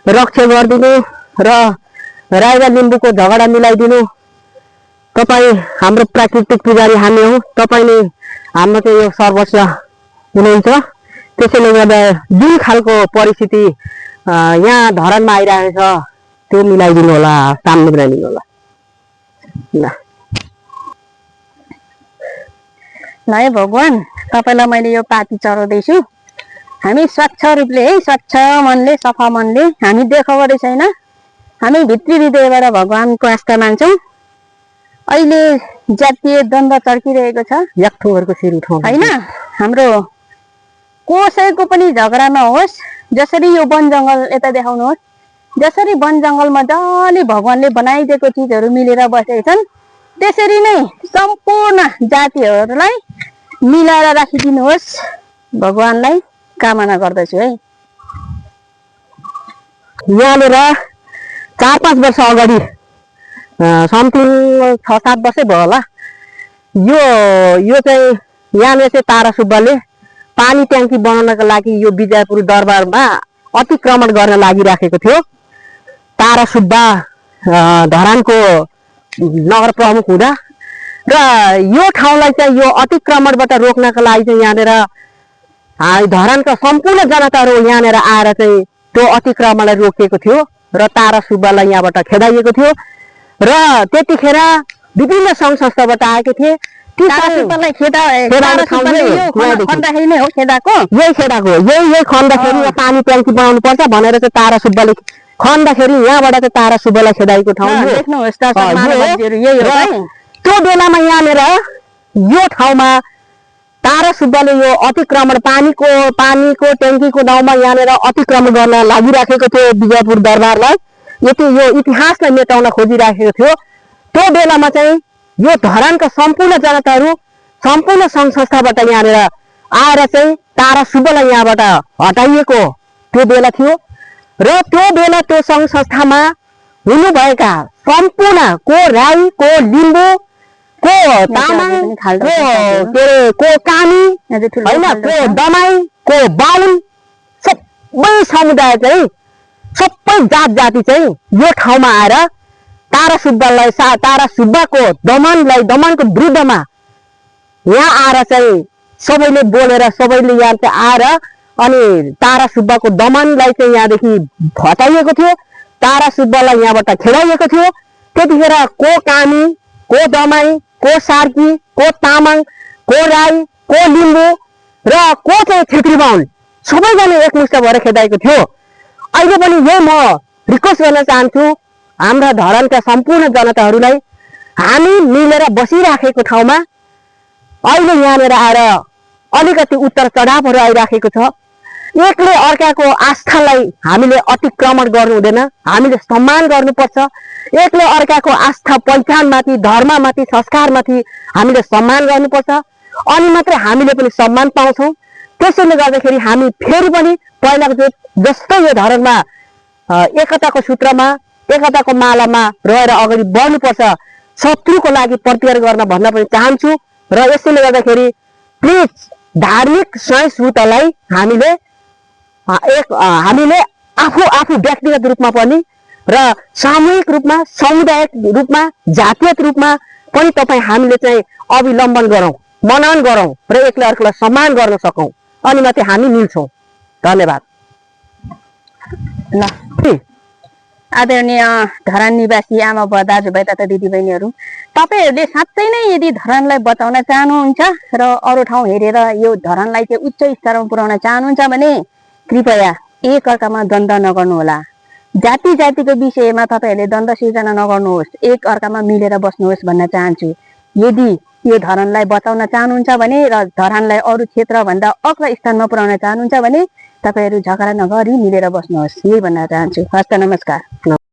रक्षा गरिदिनु र राई र लिम्बूको झगडा मिलाइदिनु। तपाईँ हाम्रो प्राकृतिक पुजारी हामी हौ, तपाईँले हाम्रो चाहिँ यो सर्वस्व हुनुहुन्छ। त्यसैले गर्दा जुन खालको परिस्थिति यहाँ धरानमा आइरहेको छ त्यो मिलाइदिनु होला, सामने बनाइदिनु होला। ल है भगवान, तपाईँलाई मैले यो पाती चढाउँदैछु। हामी स्वच्छ रूपले है, स्वच्छ मनले, सफा मनले, हामी देखाउँदै छैन, हामी भित्री हृदयबाट भगवानको आस्था मान्छौँ। अहिले जातीय द्वन्द्व चर्किरहेको छ, याक्ठोहरूको शिर उठाउनु होइन। हाम्रो कसैको पनि झगडा नहोस्, जसरी यो वन जङ्गल यता देखाउनुहोस्, जसरी वन जङ्गल मजाले भगवानले बनाइदिएको चिजहरू मिलेर बसेका छन्, त्यसरी नै सम्पूर्ण जातिहरूलाई मिलाएर राखिदिनुहोस्, भगवानलाई कामना गर्दछु है। यहाँनिर 4-5 वर्ष अगाडि समथिङ 6-7 वर्षै भयो होला, यो चाहिँ यहाँनिर चाहिँ तारा सुब्बाले पानी ट्याङ्की बनाउनका लागि यो विजयपुर दरबारमा अतिक्रमण गर्न लागिराखेको थियो। तारा सुब्बा धरानको नगर प्रमुख हुँदा र यो ठाउँलाई चाहिँ यो अतिक्रमणबाट रोक्नका लागि चाहिँ यहाँनिर धरानका सम्पूर्ण जनताहरू यहाँनिर आएर चाहिँ त्यो अतिक्रमणलाई रोकिएको थियो र तारा सुब्बालाई यहाँबाट खेदाइएको थियो। र त्यतिखेर विभिन्न सङ्घ संस्थाबाट आएका थिए। यही खन्दाखेरि पानी ट्याङ्की बनाउनु पर्छ भनेर चाहिँ तारा सुब्बाले खन्दाखेरि यहाँबाट चाहिँ तारा सुब्बालाई खेदाइएको ठाउँ। त्यो बेलामा यहाँनिर यो ठाउँमा तारा सुब्बाले यो अतिक्रमण पानीको ट्याङ्कीको नाउँमा यहाँनिर अतिक्रमण गर्न लागिराखेको थियो विजयपुर दरबारलाई। यो इतिहासलाई मेटाउन खोजिराखेको थियो। त्यो बेलामा चाहिँ यो धरानका सम्पूर्ण जनताहरू सम्पूर्ण सङ्घ संस्थाबाट यहाँनिर आएर चाहिँ तारा सुब्बालाई यहाँबाट हटाइएको त्यो बेला थियो। र त्यो बेला त्यो सङ्घ संस्थामा हुनुभएका सम्पूर्ण को राई, को लिम्बू, को तामाङ, को कामी, होइन, को दमाई, को बाहुन, सबै समुदाय चाहिँ सबै जात जाति चाहिँ यो ठाउँमा आएर तारा सुब्बाको दमनको विरुद्धमा यहाँ आएर चाहिँ सबैले बोलेर सबैले यहाँ चाहिँ आएर अनि तारा सुब्बाको दमनलाई चाहिँ यहाँदेखि हटाइएको थियो। तारा सुब्बालाई यहाँबाट खेदाइएको थियो। त्यतिखेर को कामी, को दमाई, को सार्की, को तामाङ, को राई, को लिम्बू र को चाहिँ छेत्री बाहुन सबैजना एकमुष्ट भएर खेदाइएको थियो। अहिले पनि यही म रिक्वेस्ट गर्न चाहन्छु हाम्रा धरानका सम्पूर्ण जनताहरूलाई, हामी मिलेर बसिराखेको ठाउँमा अहिले यहाँनिर आएर अलिकति उत्तर चढावहरू आइराखेको छ। एकले अर्काको आस्थालाई हामीले अतिक्रमण गर्नु हुँदैन, हामीले सम्मान गर्नुपर्छ। एकले अर्काको आस्था पहिचानमाथि, धर्ममाथि, संस्कारमाथि हामीले सम्मान गर्नुपर्छ, अनि मात्रै हामीले पनि सम्मान पाउँछौँ। त्यसैले गर्दाखेरि हामी फेरि पनि पहिलाको जस्तै यो धरानमा एकताको सूत्रमा, एकताको मालामा रहेर अगाडि बढ्नुपर्छ। शत्रुको लागि प्रतिकार गर्न भन्न पनि चाहन्छु। र यसैले गर्दाखेरि प्लिज धार्मिक सहिष्णुतालाई हामीले आफू व्यक्तिगत रूपमा पनि र सामूहिक रूपमा, सामुदायिक रूपमा, जातीय रूपमा पनि तपाईँ हामीले चाहिँ अवलम्बन गरौँ, मनन गरौँ र एकले अर्कोलाई सम्मान गर्न सकौँ, अनि मात्रै हामी मिल्छौँ। धन्यवाद। ल आदरणीय धरान निवासी आमा बुवा, दाजुभाइ तथा दिदीबहिनीहरू, तपाईँहरूले साँच्चै नै यदि धरानलाई बचाउन चाहनुहुन्छ र अरू ठाउँ हेरेर यो धरानलाई चाहिँ उच्च स्तरमा पुर्याउन चाहनुहुन्छ भने कृपया एक अर्कामा द्वन्द्व नगर्नुहोला। जाति जातिको विषयमा तपाईँहरूले द्वन्द्व सिर्जना नगर्नुहोस्, एक अर्कामा मिलेर बस्नुहोस् भन्न चाहन्छु। यदि यो धरानलाई बचाउन चाहनुहुन्छ भने र धरानलाई अरू क्षेत्रभन्दा अग्लो स्थानमा पुर्याउन चाहनुहुन्छ भने तपाईँहरू झगडा नगरी मिलेर बस्नुहोस्, यही भन्न चाहन्छु। हस्त नमस्कार।